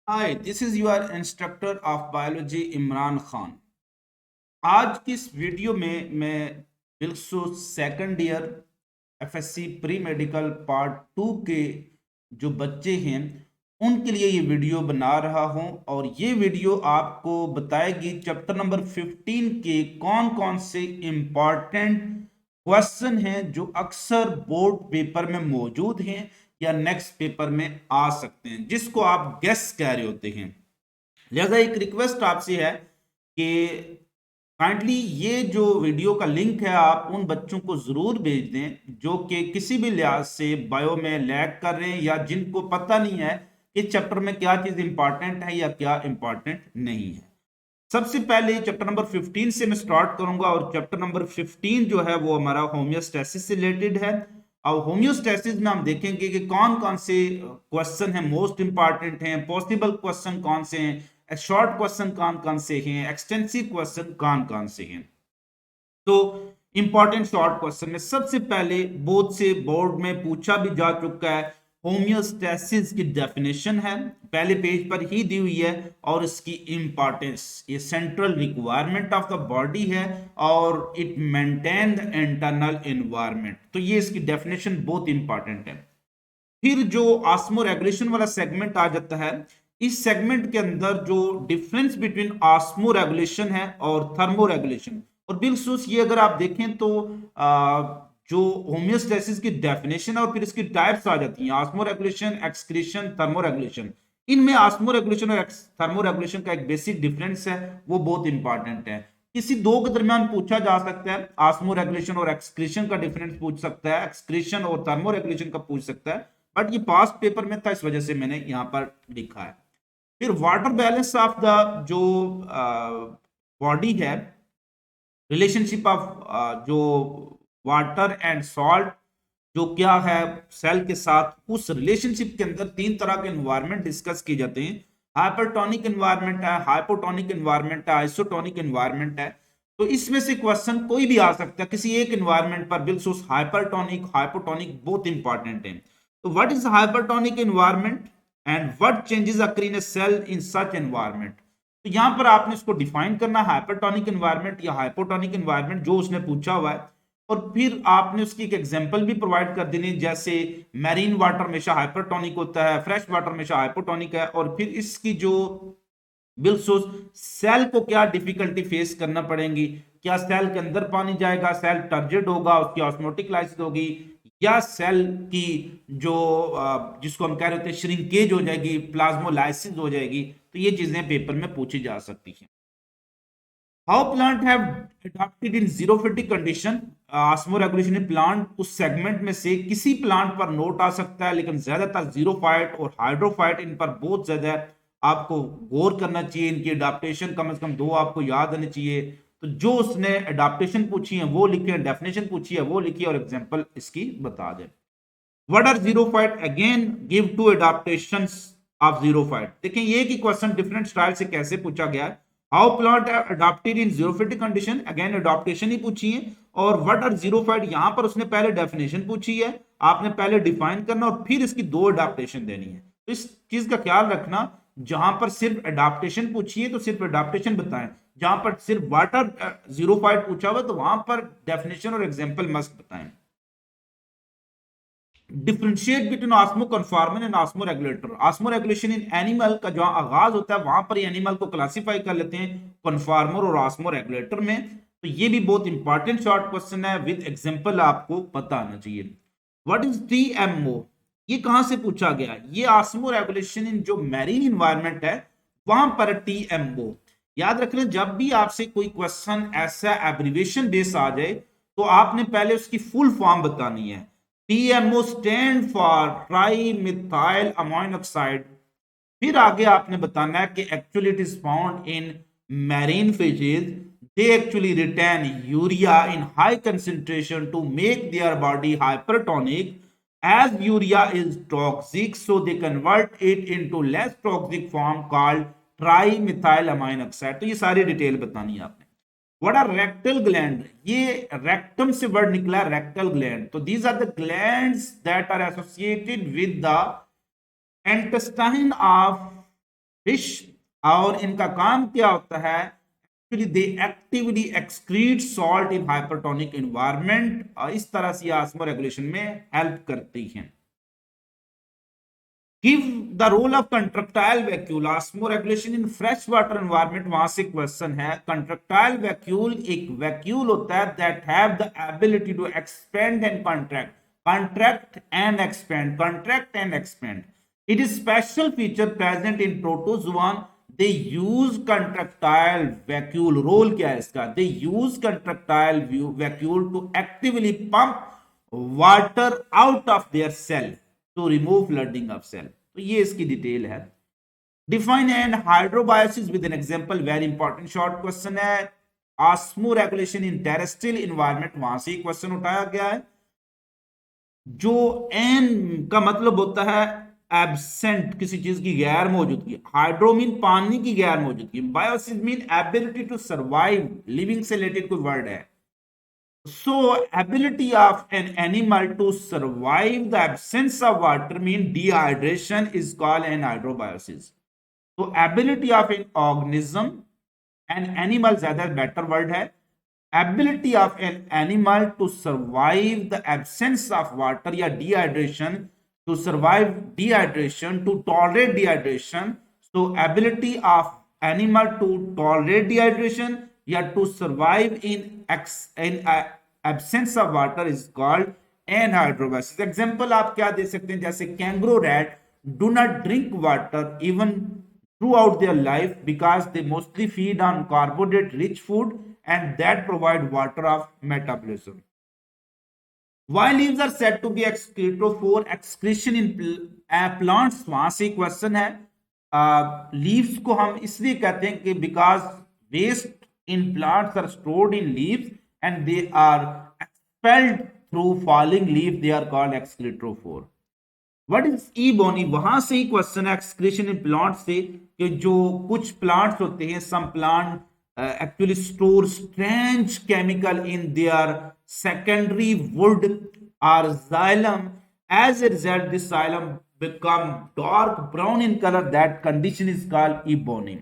Hi, this is your instructor of biology Imran Khan. आज की इस वीडियो में मैं बिल्कुल second year FSc pre medical part two के जो बच्चे हैं उनके लिए ये वीडियो बना रहा हूं। और ये वीडियो आपको बताएगी चैप्टर नंबर 15 के कौन कौन से इम्पॉर्टेंट क्वेश्चन हैं जो अक्सर बोर्ड पेपर में मौजूद हैं या नेक्स्ट पेपर में आ सकते हैं, जिसको आप गेस कह रहे होते हैं। लिहाजा एक रिक्वेस्ट आपसे है कि काइंडली ये जो वीडियो का लिंक है आप उन बच्चों को जरूर भेज दें जो कि किसी भी लिहाज से बायो में लैग कर रहे हैं या जिनको पता नहीं है कि चैप्टर में क्या चीज इंपॉर्टेंट है या क्या इंपॉर्टेंट नहीं है। सबसे पहले चैप्टर नंबर 15 से मैं स्टार्ट करूंगा और चैप्टर नंबर 15 जो है वो हमारा होम्योस्टेसिस से रिलेटेड है। और होम्योस्टेसिस में हम देखेंगे कि कौन कौन से क्वेश्चन है मोस्ट इंपॉर्टेंट हैं, पॉसिबल क्वेश्चन कौन से हैं, शॉर्ट क्वेश्चन कौन कौन से हैं, एक्सटेंसिव क्वेश्चन कौन कौन से हैं। तो इंपॉर्टेंट शॉर्ट क्वेश्चन में सबसे पहले बोर्ड से बोर्ड में पूछा भी जा चुका है, होम्योस्टेसिस की डेफिनेशन है, पहले पेज पर ही दी हुई है। और इसकी इंपॉर्टेंस, ये central requirement of the body है और it maintain the internal environment. तो ये इसकी डेफिनेशन बहुत इंपॉर्टेंट है। फिर जो ऑस्मो रेगुलेशन वाला सेगमेंट आ जाता है, इस सेगमेंट के अंदर जो डिफरेंस बिटवीन ऑस्मो रेगुलेशन है और थर्मो रेगुलेशन, और बिलखसूस ये अगर आप देखें तो जो होम्योस्टेसिस की डेफिनेशन है और फिर इसकी टाइप्स आ जाती हैं, osmo regulation, excretion, thermo regulation. इनमें ऑस्मो रेगुलेशन और थर्मो रेगुलेशन का एक बेसिक डिफरेंस है, वो बहुत इंपॉर्टेंट है। किसी दो के दरमियान पूछा जा सकता है, ऑस्मो रेगुलेशन और एक्सक्रीशन का डिफरेंस पूछ सकता है, एक्सक्रीशन और थर्मो रेगुलेशन का पूछ सकता है, बट ये पास्ट पेपर में था इस वजह से मैंने यहां पर लिखा है। फिर वाटर बैलेंस ऑफ द जो बॉडी है, रिलेशनशिप ऑफ जो वाटर एंड सॉल्ट जो क्या है सेल के साथ, उस रिलेशनशिप के अंदर तीन तरह के एनवायरनमेंट डिस्कस किए जाते हैं। हाइपरटोनिक एनवायरनमेंट है, हाइपोटोनिक एनवायरनमेंट है, आइसोटोनिक एनवायरनमेंट है। तो इसमें से क्वेश्चन कोई भी आ सकता है किसी एक एनवायरनमेंट पर, बिल्कुल हाइपरटोनिक हाइपोटोनिक बहुत इंपॉर्टेंट है। तो what is hypertonic environment and what changes occur in a cell in such environment. तो यहां पर आपने इसको डिफाइन करना है, हाइपरटोनिक एनवायरनमेंट या हाइपोटोनिक एनवायरनमेंट जो उसने पूछा हुआ है। और फिर आपने उसकी एक एग्जांपल भी प्रोवाइड कर देनी, जैसे मैरीन वाटर हमेशा हाइपरटोनिक होता है, फ्रेश वाटर हमेशा हाइपोटोनिक है। और फिर इसकी जो बिल्कुल सेल को क्या डिफिकल्टी फेस करना पड़ेगी, क्या सेल के अंदर पानी जाएगा, सेल टर्जिड होगा, उसकी ऑस्मोटिक लाइसिस होगी, या सेल की जो जिसको हम कह रहे होते हैं श्रिंकेज हो जाएगी, प्लाज्मोलाइसिस हो जाएगी। तो ये चीजें पेपर में पूछी जा सकती हैं। How plant have adopted in xerophytic condition. Osmo regulation plant उस सेगमेंट में से किसी प्लांट पर नोट आ सकता है, लेकिन ज्यादातर जीरोफाइट और हाइड्रोफाइट इन पर बहुत ज्यादा आपको गौर करना चाहिए। इनकी अडाप्टेशन कम से कम दो आपको याद आनी चाहिए। तो जो उसने अडाप्टेशन पूछी है वो लिखे, डेफिनेशन पूछी है वो लिखी, और एग्जांपल इसकी बता दे। What are xerophyte, again give two adaptations of xerophyte. देखिए ये कि क्वेश्चन डिफरेंट स्टाइल से कैसे पूछा गया है। How plant adopted in xerophytic condition, again adaptation ही पूछी है। और व्हाट आर जीरोफाइट, यहां पर उसने पहले डेफिनेशन पूछी है, आपने पहले डिफाइन करना और फिर इसकी दो अडॉप्टेशन देनी है। तो इस चीज का ख्याल रखना, जहां पर सिर्फ अडॉप्टेशन पूछी है तो सिर्फ अडॉप्टेशन बताएं, जहां पर सिर्फ वाटर जीरोफाइट पूछा हुआ तो वहां पर डेफिनेशन और एग्जाम्पल मस्ट बताएं। Differentiate between osmoconformer and osmoregulator. Osmoregulation in animal का जहां आगाज होता है वहां पर एनिमल को क्लासिफाई कर लेते हैं कन्फॉर्मर और ऑस्मो रेगुलेटर में। तो ये भी बहुत इंपॉर्टेंट शॉर्ट क्वेश्चन है, विद एग्जांपल आपको पता आना चाहिए। व्हाट इज टीएमओ, ये कहां से पूछा गया, ये ऑस्मो रेगुलेशन इन जो मैरीन इन्वायरमेंट है वहां पर टीएमओ। याद रखना जब भी आपसे कोई क्वेश्चन ऐसा एब्रिविएशन बेस आ जाए तो आपने पहले उसकी फुल फॉर्म बतानी है। TMO stand for trimethylamine oxide. फिर आगे आपने बताना है कि actually it is found in marine fishes, they actually retain urea in high concentration to make their body hypertonic, as urea is toxic so they convert it into less toxic form called trimethylamine oxide। तो ये सारी detail बतानी है आपने। What are rectal gland, ये rectum से word निकला rectal gland. तो these are the glands that are associated with the intestine of fish, और इनका काम क्या होता है, actually they actively excrete salt in hypertonic environment, और इस तरह से ऑस्मो रेगुलेशन में हेल्प करती हैं। Give the role of contractile vacuole osmoregulation in fresh water environment, वहां से क्वेश्चन है। कंट्रक्टाइल वैक्यूल एक वैक्यूल होता है that have the ability to expand and contract, contract and expand, contract and expand. It is special feature present in protozoan. They use contractile vacuole, role क्या है इसका, they use contractile vacuole to actively pump water out of their cell to remove flooding of cell. तो ये इसकी detail है। Define anhydrobiosis with an example, very important short question है। Osmoregulation in terrestrial environment, वहां से question उठाया गया है। जो एन का मतलब होता है एब्सेंट, किसी चीज की गैर मौजूदगी, हाइड्रो मीन पानी की गैर मौजूदगी, biosis mean ability to survive, living से रिलेटेड कोई वर्ड है। So, ability of an animal to survive the absence of water mean dehydration is called anhydrobiosis. So, ability of an organism, an animal ज़्यादा better word है, ability of an animal to survive the absence of water या dehydration, to survive dehydration, to tolerate dehydration. So, ability of animal to tolerate dehydration या to survive in absence of water is called anhydrobiosis. Example आप क्या दे सकते हैं, जैसे kangaroo rat do not drink water even throughout their life because they mostly feed on carbohydrate rich food and that provide water of metabolism. Why leaves are said to be excretophore, excretion in plants, वहां से question है। Leaves को हम इसलिए कहते हैं कि because waste in plants are stored in leaves and they are expelled through falling leaf, they are called excretophore. What is ebony, वहां से ही क्वेश्चन है एक्सक्रीशन इन प्लांट से, कि जो कुछ प्लांट्स होते हैं, some plant actually store strange chemical in their secondary wood और xylem. As a result, this xylem become dark brown in color. That condition is called ebony.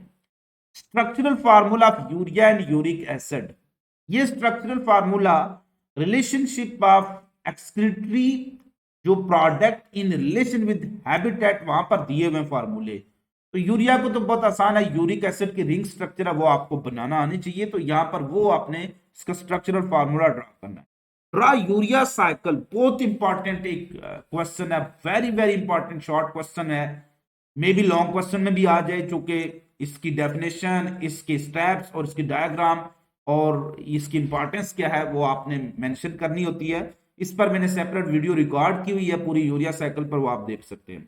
Structural formula of urea and uric acid. ये structural formula relationship of excretory जो product in relation with habitat, वहां पर दिए हुए फार्मूले। तो urea को तो बहुत आसान है, यूरिक एसिड की रिंग स्ट्रक्चर है वो आपको बनाना आनी चाहिए, तो यहां पर वो आपने इसका स्ट्रक्चरल फार्मूला ड्रा करना है। ड्रा यूरिया साइकिल, बहुत इंपॉर्टेंट एक क्वेश्चन है, very very important short question है, मे बी लॉन्ग क्वेश्चन में भी आ जाए, चूंकि इसकी डेफिनेशन, इसके स्टेप्स और इसकी डायग्राम और इसकी इंपॉर्टेंस क्या है वो आपने मेंशन करनी होती है। इस पर मैंने सेपरेट वीडियो रिकॉर्ड की हुई है पूरी यूरिया साइकिल पर, वो आप देख सकते हैं।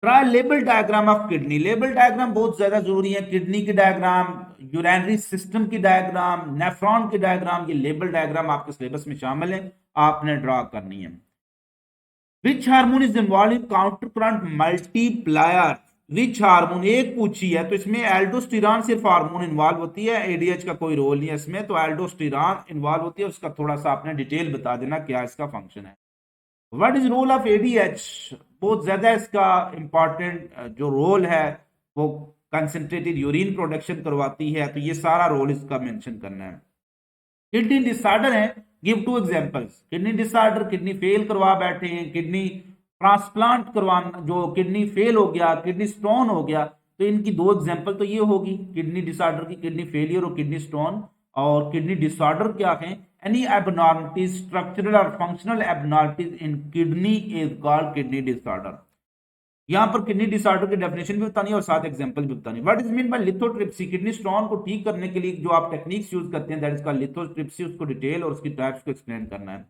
Try label diagram of kidney, label diagram बहुत ज्यादा जरूरी है। किडनी की डायग्राम, यूरिनरी सिस्टम की डायग्राम, नेफ्रॉन की डायग्राम, ये लेबल डायग्राम आपके सिलेबस में शामिल है, आपने ड्रा करनी है। Which hormone is involve in counter current multiplier, which hormone एक पूछी है, तो इसमें एल्डोस्टेरॉन सिर्फ हार्मोन इन्वॉल्व होती है, एडीएच का कोई रोल नहीं है इसमें, तो एल्डोस्टेरॉन इन्वॉल्व होती है, उसका थोड़ा सा आपने डिटेल बता देना क्या इसका फंक्शन है। What is role of ADH, बहुत ज्यादा इसका इंपॉर्टेंट जो रोल है वो कंसंट्रेटेड यूरिन प्रोडक्शन करवाती है, तो ये सारा रोल इसका मेंशन करना है। किडनी डिसऑर्डर है, give to examples. Kidney disorder, kidney fail करवा बैठे हैं, किडनी ट्रांसप्लांट करवाना, जो किडनी फेल हो गया, किडनी स्टोन हो गया, तो इनकी दो एग्जांपल तो ये होगी किडनी डिसऑर्डर की, किडनी फेलियर और किडनी स्टोन। और किडनी डिसऑर्डर क्या है, एनी एबनॉर्मलिटीज, स्ट्रक्चरल और functional abnormalities in kidney is called kidney disorder. यहां पर किडनी डिसऑर्डर की डेफिनेशन भी बतानी है और साथ एग्जांपल भी बतानी है। What is mean by lithotripsy, kidney stone को ठीक करने के लिए जो आप टेक्निक्स यूज करते हैं, दैट इज कॉल्ड लिथोट्रिप्सी, उसको डिटेल और उसकी टाइप्स को एक्सप्लेन करना है।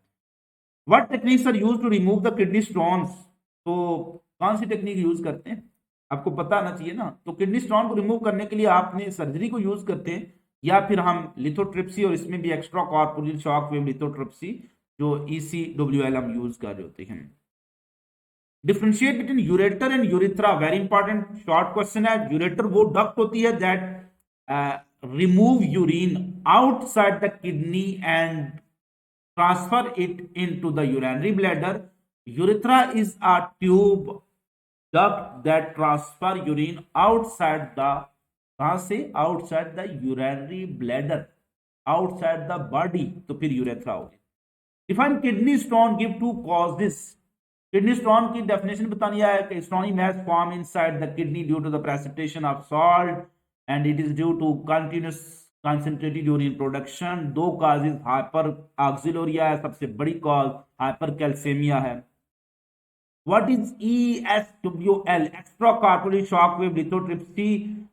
What techniques are used to remove the kidney stones, तो कौन सी टेक्निक यूज करते हैं आपको पता आना चाहिए ना। तो किडनी स्टोन को रिमूव करने के लिए आपने सर्जरी को यूज करते हैं, या फिर हम लिथोट्रिप्सी, और इसमें भी extra corporeal shock wave lithotripsy जो ECWL हम यूज कर रहे होते हैं। Differentiate between ureter and urethra, very important short question है। यूरेटर वो डक्ट होती है that remove urine outside the kidney and transfer it into the urinary bladder. Urethra is a tube duct that transfer urine outside the, कहां से, outside the urinary bladder, outside the body, तो फिर urethra हो गया। Define kidney stone, give two causes. Kidney stone की definition बतानी है कि stony mass form inside the kidney due to the precipitation of salt and it is due to continuous concentrated urine production. दो causes, hyperoxaluria है सबसे बड़ी cause, hypercalcaemia है। What is ESWL, extracorporeal shock wave lithotripsy.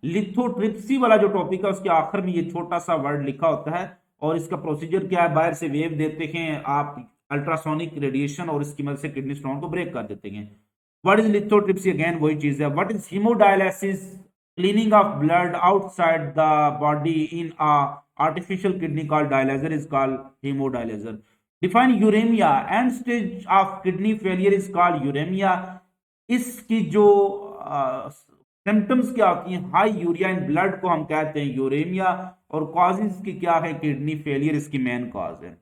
Lithotripsy वाला जो topic है उसके आखिर में ये छोटा सा वर्ड लिखा होता है, और इसका प्रोसीजर क्या है, बाहर से वेव देते हैं आप अल्ट्रासोनिक रेडिएशन, और इसकी मदद से किडनी स्टोन को ब्रेक कर देते हैं। व्हाट इज लिथोट्रिप्सी, अगेन वही चीज है। What is haemodialysis, cleaning of blood outside the body in a artificial kidney called dialyser is called haemodialyser. Define uraemia, end stage of kidney failure is called uraemia. इसकी जो symptoms क्या होती हैं, high urea in blood को हम कहते हैं uraemia, और कॉजेज की क्या है, किडनी फेलियर इसकी मेन कॉज है।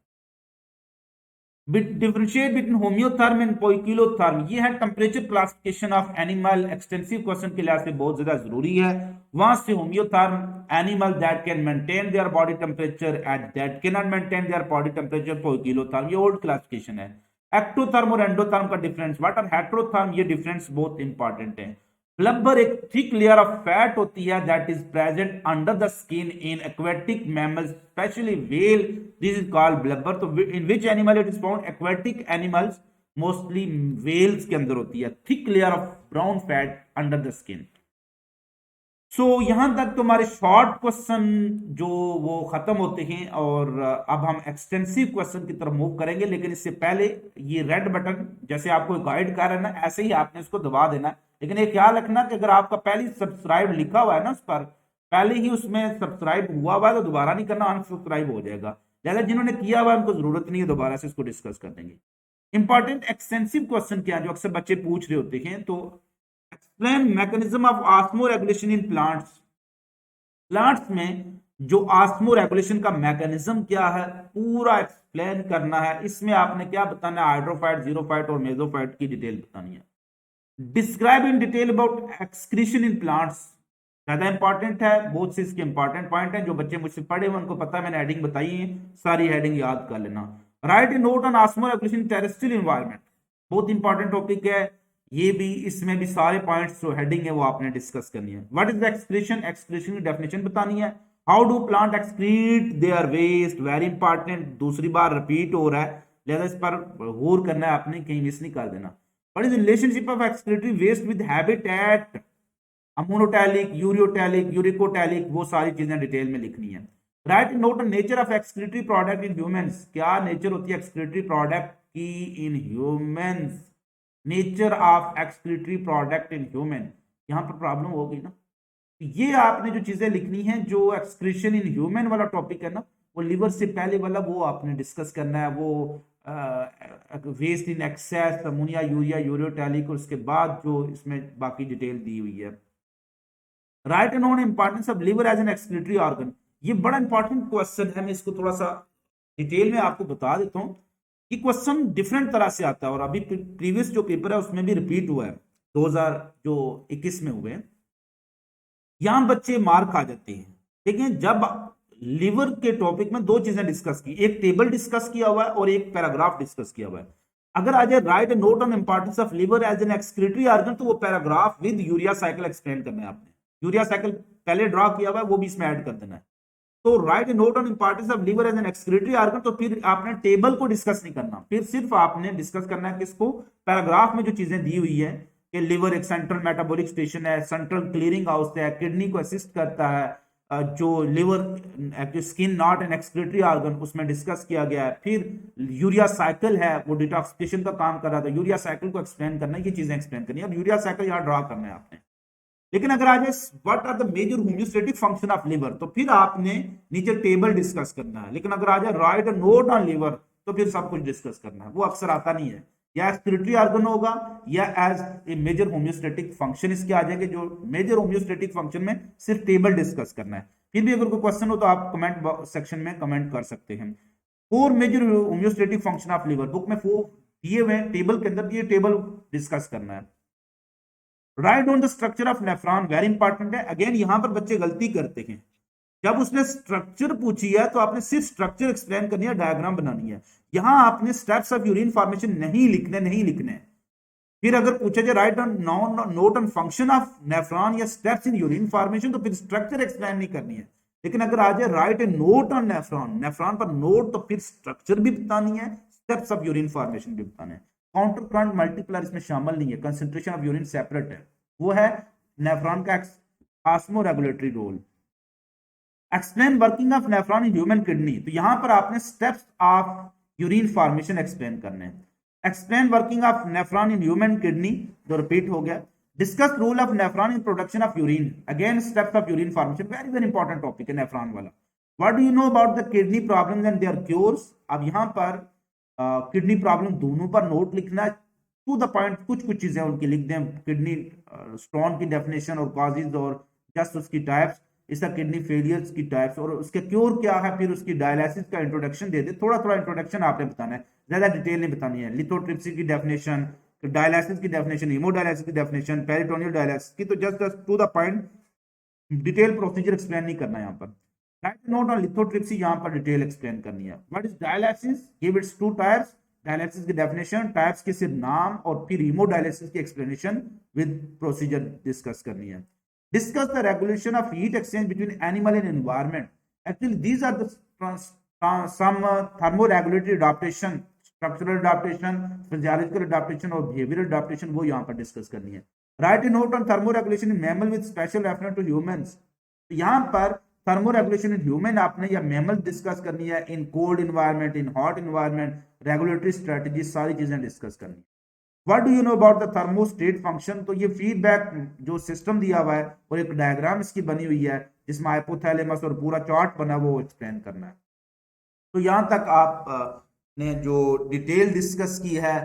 डिफरेंशिएट बिटवीन होम्योथर्म एंड पोइकिलोथर्म, ये है temperature classification of animal, extensive question के लिहाज से बहुत ज्यादा जरूरी है। वहां से होम्योथर्म, animal that can maintain their body temperature and that can not maintain their body temperature, पोइकिलोथर्म, ये ओल्ड क्लासिफिकेशन है। एक्टोथर्म और एंडोथर्म का डिफरेंस, व्हाट आर हेटेरोथर्म, ये डिफरेंस बहुत इंपॉर्टेंट है। ब्लबर एक थिक लेयर ऑफ फैट होती है that is present under the skin in aquatic mammals specially whale, this is called blubber. तो in which animal it is found, aquatic animals, mostly whales के अंदर होती है thick layer of brown fat under the skin. So यहां तक तो हमारे short question जो वो खत्म होते हैं, और अब हम एक्सटेंसिव क्वेश्चन की तरफ मूव करेंगे। लेकिन इससे पहले ये रेड बटन जैसे आपको गाइड कर रहा है ना, ऐसे ही आपने इसको दबा देना। लेकिन एक ख्याल रखना कि अगर आपका पहले सब्सक्राइब लिखा हुआ है ना, उस पर पहले ही उसमें सब्सक्राइब हुआ हुआ है, तो दोबारा नहीं करना, अनसब्सक्राइब हो जाएगा। लिहाजा जिन्होंने किया हुआ है उनको जरूरत नहीं है, दोबारा से इसको डिस्कस कर देंगे। इंपॉर्टेंट एक्सटेंसिव क्वेश्चन क्या है जो अक्सर बच्चे पूछ रहे होते हैं, तो explain mechanism of osmo regulation in plants. Plants में जो ऑस्मो रेगुलेशन का मैकेनिज्म क्या है पूरा एक्सप्लेन करना है। इसमें आपने क्या बताना है, हाइड्रोफाइट, जीरोफाइट और मेसोफाइट की डिटेल बतानी है। Describe in detail about excretion in plants, ज्यादा इंपॉर्टेंट है, बहुत से इसके इंपॉर्टेंट पॉइंट है। जो बच्चे मुझसे पढ़े हुए उनको पता है, मैंने हेडिंग बताई है, सारी हेडिंग याद कर लेना। Right a note on osmo regulation in terrestrial environment, बहुत इंपॉर्टेंट टॉपिक है ये भी। इसमें भी सारे पॉइंट्स जो हेडिंग है वो आपने डिस्कस करनी है। What is the excretion, excretion की डेफिनेशन बतानी है। How do plant excrete their waste, very important, दूसरी बार रिपीट हो रहा है, लिहाजा इस पर गौर करना है आपने, कहीं मिस नहीं कर देना। What is relationship of excretory waste with habitat, ammonotelic, ureotelic, uricotelic, वो सारी चीजें डिटेल में लिखनी है। Write note on nature of excretory product in humans, क्या नेचर होती है एक्सक्रीटरी प्रोडक्ट की in humans, nature of excretory product in human, यहां पर प्रॉब्लम हो गई ना। ये आपने जो चीजें लिखनी है, जो एक्सक्रीशन इन ह्यूमन वाला टॉपिक है ना, वो लिवर से पहले वाला वो आपने डिस्कस करना है। वो waste in excess, ammonia, urea, ureotelic, और उसके बाद जो इसमें बाकी डिटेल दी हुई है। Write and on importance of liver as an excretory organ, ये बड़ा इंपॉर्टेंट क्वेश्चन है। मैं इसको थोड़ा सा डिटेल में आपको बता देता हूँ कि क्वेश्चन डिफरेंट तरह से आता है, और अभी प्रीवियस जो पेपर है उसमें भी रिपीट हुआ है, 2021 में हुए। यहां बच्चे मार खा जाते हैं। देखिए, जब लिवर के टॉपिक में दो चीजें डिस्कस की, एक टेबल डिस्कस किया हुआ है और एक पैराग्राफ डिस्कस किया हुआ है। अगर आ जाए write a note on importance of liver as an excretory organ, तो वो paragraph with urea cycle explain करना है आपने। यूरिया साइकिल पहले ड्रॉ किया हुआ है, वो भी इसमें ऐड कर देना है। तो write a note on importance of liver as an excretory organ, तो फिर आपने टेबल को डिस्कस नहीं करना, फिर सिर्फ आपने डिस्कस करना है किसको, पैराग्राफ में जो चीजें दी हुई है कि लिवर एक सेंट्रल मेटाबॉलिक स्टेशन है, सेंट्रल क्लीयरिंग हाउस है, किडनी को असिस्ट करता है। जो liver skin not an excretory organ, उसमें डिस्कस किया गया है। फिर यूरिया साइकिल है, वो डिटॉक्सिफिकेशन का काम कर रहा था, यूरिया साइकिल को एक्सप्लेन करना है, ये चीजें एक्सप्लेन करनी है। और यूरिया साइकिल यहाँ ड्रॉ करना है आपने। लेकिन अगर आ जाए what are the major homeostatic function of liver, तो फिर आपने नीचे टेबल डिस्कस करना है। लेकिन अगर आ जाए राइट नोट ऑन लिवर, तो फिर सब कुछ डिस्कस करना है। वो अक्सर आता नहीं है, या एक्सक्रीटरी ऑर्गन होगा या as a major homeostatic function इसके आ जाएंगे। जो मेजर होम्योस्टेटिक फंक्शन में सिर्फ टेबल डिस्कस करना है। फिर भी अगर कोई क्वेश्चन हो तो आप कमेंट सेक्शन में कमेंट कर सकते हैं। 4 major homeostatic function of liver, book में 4 दिए हुए हैं टेबल के अंदर, ये टेबल डिस्कस करना है। Right on the structure of nephron, very important है। अगेन यहां पर बच्चे गलती करते हैं, जब उसने स्ट्रक्चर पूछी है तो आपने सिर्फ स्ट्रक्चर एक्सप्लेन करनी है, डायग्राम बनानी है। यहां आपने स्टेप्स ऑफ यूरिन फॉर्मेशन नहीं लिखने। फिर अगर पूछे जाए right on note on function of nephron या स्टेप्स इन यूरिन फॉर्मेशन, तो फिर स्ट्रक्चर एक्सप्लेन नहीं करनी है। लेकिन अगर आ जाए write a note on nephron पर नोट, तो फिर स्ट्रक्चर भी बतानी है, स्टेप्स ऑफ यूरिन फॉर्मेशन भी बताने हैं। काउंटर करंट मल्टीप्लर इसमें शामिल नहीं है, कंसेंट्रेशन ऑफ यूरिन सेपरेट है, वो है नेफ्रॉन का osmoregulatory role. Explain working of nephron in human kidney, तो यहां पर आपने steps of urine formation explain करने हैं। Explain working of nephron in human kidney, जो रिपीट हो गया। Discuss rule of nephron in production of urine, again steps of urine formation, very very important topic है नेफ्रॉन वाला। What do you know about the kidney problems and their cures, अब यहां पर kidney problem दोनों पर note लिखना, to the point कुछ कुछ चीजें उनकी लिख दें, किडनी स्टोन की डेफिनेशन और कॉजेज और जस्ट उसकी टाइप्स, इसका किडनी फेलियर्स की टाइप्स और उसके क्योर क्या है, फिर उसकी डायलिसिस का इंट्रोडक्शन दे दे। थोड़ा थोड़ा इंट्रोडक्शन आपने बताना है, ज्यादा डिटेल नहीं बतानी है। लिथोट्रिप्सी की डेफिनेशन, डायलिसिस की डेफिनेशन, हीमोडायलिसिस की डेफिनेशन, पेरिटोनियल डायलिसिस की, तो just to the point, detail procedure explain नहीं करना यहाँ पर। राइट नोट ऑन लिथोट्रिप्सी, यहाँ पर डिटेल एक्सप्लेन करनी है। What is dialysis, give its two types, dialysis की डेफिनेशन, टाइप्स के सिर्फ नाम, और फिर हीमोडायलिसिस की एक्सप्लेनेशन विद प्रोसीजर डिस्कस करनी है। Discuss the regulation of heat exchange between animal and environment. Actually, these are the some thermoregulatory adaptation, structural adaptation, physiological adaptation और behavioral adaptation, वो यहाँ पर डिस्कस करनी है। Write a note on thermoregulation in mammal with special reference to humans. यहाँ पर thermoregulation in human आपने या mammal डिस्कस करनी है, in cold environment, in hot environment, regulatory strategies, सारी चीजें डिस्कस करनी है। What do you know about the thermostat function, तो ये फीडबैक जो सिस्टम दिया हुआ है और एक डायग्राम इसकी बनी हुई है जिसमें हाइपोथैलेमस और पूरा चार्ट बना वो एक्सप्लेन करना है। तो यहां तक आप ने जो डिटेल डिस्कस की है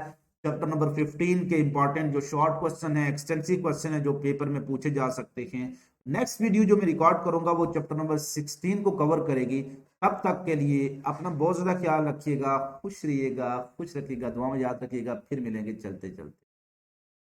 चैप्टर नंबर 15 के इंपॉर्टेंट जो शॉर्ट क्वेश्चन है, एक्सटेंसिव क्वेश्चन है जो पेपर में पूछे जा सकते हैं। नेक्स्ट वीडियो जो मैं रिकॉर्ड करूंगा वो चैप्टर नंबर 16 को कवर करेगी। तब तक के लिए अपना बहुत ज्यादा ख्याल रखिएगा, खुश रहिएगा, खुश रखिएगा, दुआ में याद रखिएगा। फिर मिलेंगे चलते चलते।